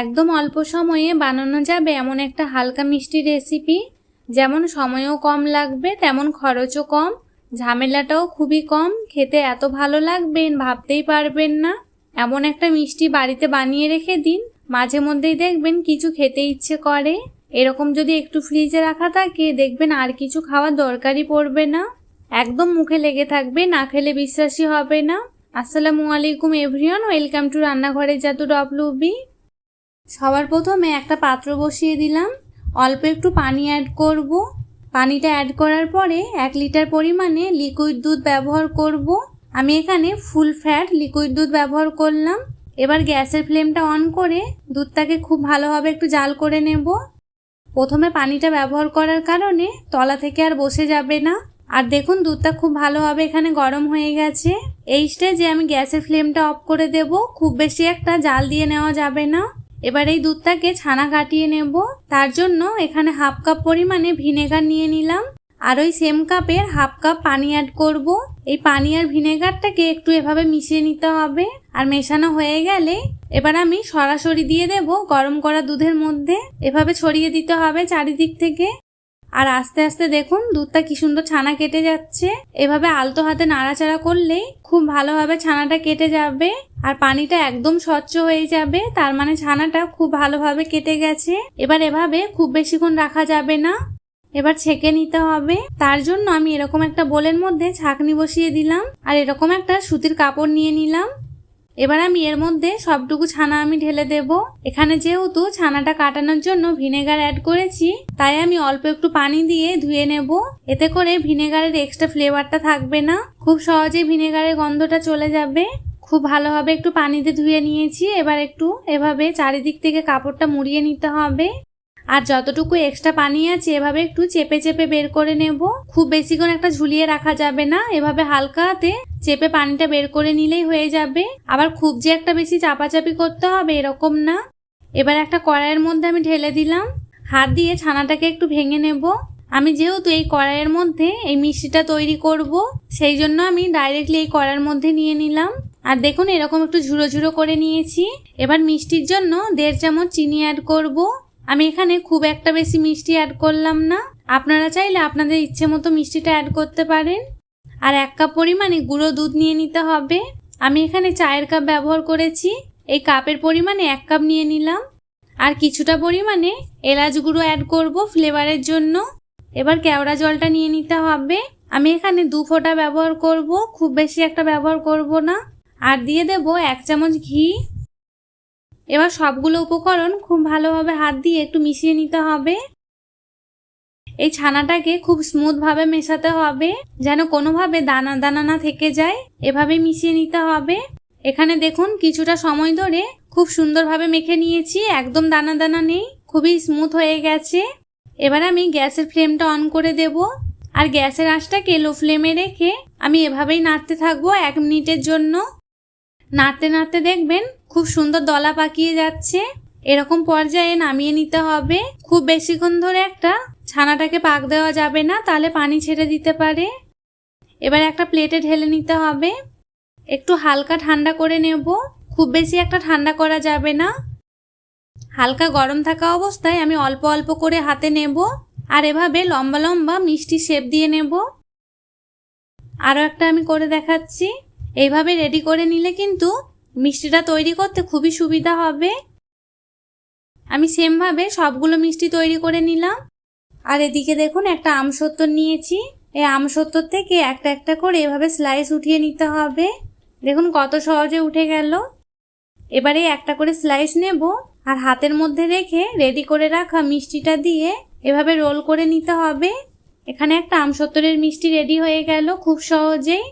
একদম অল্প সময়ে বানানো যাবে এমন একটা হালকা মিষ্টি রেসিপি, যেমন সময়ও কম লাগবে তেমন খরচও কম, ঝামেলাটাও খুবই কম। খেতে এত ভালো লাগবে ভাবতেই পারবেন না। এমন একটা মিষ্টি বাড়িতে বানিয়ে রেখে দিন, মাঝে মধ্যেই দেখবেন কিছু খেতে ইচ্ছে করে। এরকম যদি একটু ফ্রিজে রাখা থাকে দেখবেন আর কিছু খাওয়ার দরকারই পড়বে না, একদম মুখে লেগে থাকবে, না খেলে বিশ্বাসই হবে না। আসসালামু আলাইকুম এভরিওয়ান, ওয়েলকাম টু রান্নাঘরের জাদু WB। সবার প্রথমে একটা পাত্র বসিয়ে দিলাম, অল্প একটু পানি অ্যাড করব। পানিটা অ্যাড করার পরে 1 লিটার পরিমাণে লিকুইড দুধ ব্যবহার করব। আমি এখানে ফুল ফ্যাট লিকুইড দুধ ব্যবহার করলাম। এবার গ্যাসের ফ্লেমটা অন করে দুধটাকে খুব ভালোভাবে একটু জাল করে নেব। প্রথমে পানিটা ব্যবহার করার কারণে তলা থেকে আর বসে যাবে না। আর দেখুন দুধটা খুব ভালোভাবে এখানে গরম হয়ে গেছে। এই স্টেজে আমি গ্যাসের ফ্লেমটা অফ করে দেব, খুব বেশি একটা জাল দিয়ে নেওয়া যাবে না। এবার এই দুধটাকে ছানা কাটিয়ে নেব। তার জন্য এখানে হাফ কাপ পরিমাণে ভিনেগার নিয়ে নিলাম, আর ওই সেম কাপের হাফ কাপ পানি অ্যাড করব। এই পানি আর ভিনেগারটাকে একটু এভাবে মিশিয়ে নিতে হবে। আর মেশানো হয়ে গেলে এবার আমি সরাসরি দিয়ে দেব গরম করা দুধের মধ্যে। এভাবে ছড়িয়ে দিতে হবে চারিদিক থেকে। আর আস্তে আস্তে দেখুন দুধটা কি সুন্দর ছানা কেটে যাচ্ছে। এভাবে আলতো হাতে নাড়াচাড়া করলেই খুব ভালোভাবে ছানাটা কেটে যাবে আর পানিটা একদম স্বচ্ছ হয়ে যাবে, তার মানে ছানাটা খুব ভালোভাবে কেটে গেছে। এবার এভাবে খুব বেশিক্ষণ রাখা যাবে না, এবার ছেঁকে নিতে হবে। তার জন্য আমি এরকম একটা বোলের মধ্যে ছাঁকনি বসিয়ে দিলাম আর এরকম একটা সুতির কাপড় নিয়ে নিলাম। এবার আমি এর মধ্যে সবটুকু ছানা আমি ঢেলে দেব। এখানে যেহেতু ছানাটা কাটানোর জন্য ভিনেগার অ্যাড করেছি, তাই আমি অল্প একটু পানি দিয়ে ধুয়ে নেব। এতে করে ভিনেগারের এক্সট্রা ফ্লেভারটা থাকবে না, খুব সহজে ভিনেগারের গন্ধটা চলে যাবে। খুব ভালোভাবে একটু পানিতে ধুয়ে নিয়েছি। এবার একটু এভাবে চারিদিক থেকে কাপড়টা মুড়িয়ে নিতে হবে। আর যতটুকু এক্সট্রা পানি আছে এভাবে একটু চেপে চেপে বের করে নেব। খুব বেশিক্ষণ একটা ঝুলিয়ে রাখা যাবে না, এভাবে হালকা হাতে চেপে পানিটা বের করে নিলেই হয়ে যাবে। আবার খুব যে একটা বেশি চাপাচাপি করতে হবে এরকম না। এবার একটা কড়াইয়ের মধ্যে আমি ঢেলে দিলাম, হাত দিয়ে ছানাটাকে একটু ভেঙে নেব। আমি যেহেতু এই কড়াইয়ের মধ্যে এই মিষ্টিটা তৈরি করব, সেই জন্য আমি ডাইরেক্টলি এই কড়াইয়ের মধ্যে নিয়ে নিলাম। আর দেখুন এরকম একটু ঝুড়ো ঝুড়ো করে নিয়েছি। এবার মিষ্টির জন্য 1.5 চামচ চিনি অ্যাড করব। আমি এখানে খুব একটা বেশি মিষ্টি অ্যাড করলাম না, আপনারা চাইলে আপনাদের ইচ্ছে মতো মিষ্টিটা অ্যাড করতে পারেন। আর 1 কাপ পরিমাণে গুঁড়ো দুধ নিয়ে নিতে হবে। আমি এখানে চায়ের কাপ ব্যবহার করেছি, এই কাপের পরিমাণে 1 কাপ নিয়ে নিলাম। আর কিছুটা পরিমাণে এলাচ গুঁড়ো অ্যাড করব ফ্লেভারের জন্য। এবার কেওড়া জলটা নিয়ে নিতে হবে। আমি এখানে 2 ফোঁটা ব্যবহার করব, খুব বেশি একটা ব্যবহার করব না। আর দিয়ে দেব 1 চামচ ঘি। এবার সবগুলো উপকরণ খুব ভালোভাবে হাত দিয়ে একটু মিশিয়ে নিতে হবে। এই ছানাটাকে খুব স্মুথ ভাবে মেশাতে হবে, যেন কোনোভাবে দানা দানা না থেকে যায়। এভাবে মিশিয়ে নিতে হবে। এখানে দেখুন কিছুটা সময় ধরে খুব সুন্দরভাবে মেখে নিয়েছি, একদম দানা দানা নেই, খুবই স্মুথ হয়ে গেছে। এবার আমি গ্যাসের ফ্লেমটা অন করে দেব আর গ্যাসের আঁচটাকে লো ফ্লেমে রেখে আমি এভাবেই নাড়তে থাকবো 1 মিনিটের জন্য। নাড়তে নাড়তে দেখবেন খুব সুন্দর দলা পাকিয়ে যাচ্ছে। এরকম পর্যায়ে নামিয়ে নিতে হবে। খুব বেশিক্ষণ ধরে একটা ছানাটাকে পাক দেওয়া যাবে না, তাহলে পানি ছেড়ে দিতে পারে। এবার একটা প্লেটে ঢেলে নিতে হবে। একটু হালকা ঠান্ডা করে নেব, খুব বেশি একটা ঠান্ডা করা যাবে না। হালকা গরম থাকা অবস্থায় আমি অল্প অল্প করে হাতে নেব আর এভাবে লম্বা লম্বা মিষ্টি শেপ দিয়ে নেব। আরও একটা আমি করে দেখাচ্ছি। এইভাবে রেডি করে নিলে কিন্তু মিষ্টিটা তৈরি করতে খুবই সুবিধা হবে। আমি সেমভাবে সবগুলো মিষ্টি তৈরি করে নিলাম। আর এদিকে দেখুন একটা আমসত্ত্ব নিয়েছি, এই আমসত্ত্ব থেকে একটা একটা করে এভাবে স্লাইস উঠিয়ে নিতে হবে। দেখুন কত সহজে উঠে গেল। এবারে একটা করে স্লাইস নেব আর হাতের মধ্যে রেখে রেডি করে রাখা মিষ্টিটা দিয়ে এভাবে রোল করে নিতে হবে। এখানে একটা আমসত্ত্বের মিষ্টি রেডি হয়ে গেল খুব সহজেই।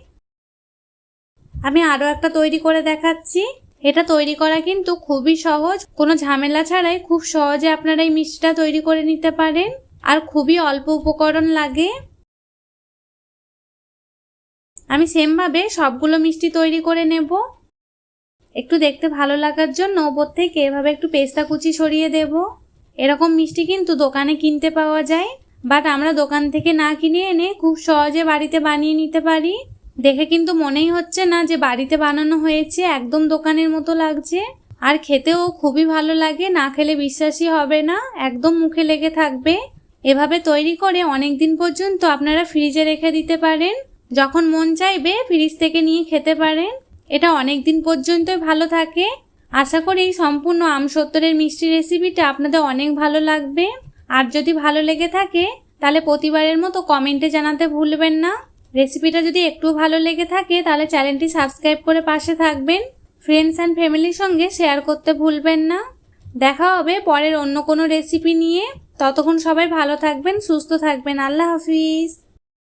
আমি আরও একটা তৈরি করে দেখাচ্ছি। এটা তৈরি করা কিন্তু খুবই সহজ, কোনো ঝামেলা ছাড়াই খুব সহজে আপনারা এই মিষ্টিটা তৈরি করে নিতে পারেন আর খুবই অল্প উপকরণ লাগে। আমি সেমভাবে সবগুলো মিষ্টি তৈরি করে নেব। একটু দেখতে ভালো লাগার জন্য ওপর থেকে এভাবে একটু পেস্তা কুচি ছড়িয়ে দেব। এরকম মিষ্টি কিন্তু দোকানে কিনতে পাওয়া যায়, বাট আমরা দোকান থেকে না কিনে এনে খুব সহজে বাড়িতে বানিয়ে নিতে পারি। দেখে কিন্তু মনেই হচ্ছে না যে বাড়িতে বানানো হয়েছে, একদম দোকানের মতো লাগছে। আর খেতেও খুবই ভালো লাগে, না খেলে বিশ্বাসই হবে না, একদম মুখে লেগে থাকবে। এভাবে তৈরি করে অনেক দিন পর্যন্ত আপনারা ফ্রিজে রেখে দিতে পারেন, যখন মন চাইবে ফ্রিজ থেকে নিয়ে খেতে পারেন। এটা অনেক দিন পর্যন্তই ভালো থাকে। আশা করি এই সম্পূর্ণ আমসত্ত্বরের মিষ্টি রেসিপিটা আপনাদের অনেক ভালো লাগবে। আর যদি ভালো লেগে থাকে তাহলে প্রতিবারের মতো কমেন্টে জানাতে ভুলবেন না। রেসিপিটা যদি একটু ভালো লেগে থাকে তাহলে চ্যানেলটি সাবস্ক্রাইব করে পাশে থাকবেন। ফ্রেন্ডস অ্যান্ড ফ্যামিলির সঙ্গে শেয়ার করতে ভুলবেন না। দেখা হবে পরের অন্য কোনো রেসিপি নিয়ে। ততক্ষণ সবাই ভালো থাকবেন, সুস্থ থাকবেন। আল্লাহ হাফিজ।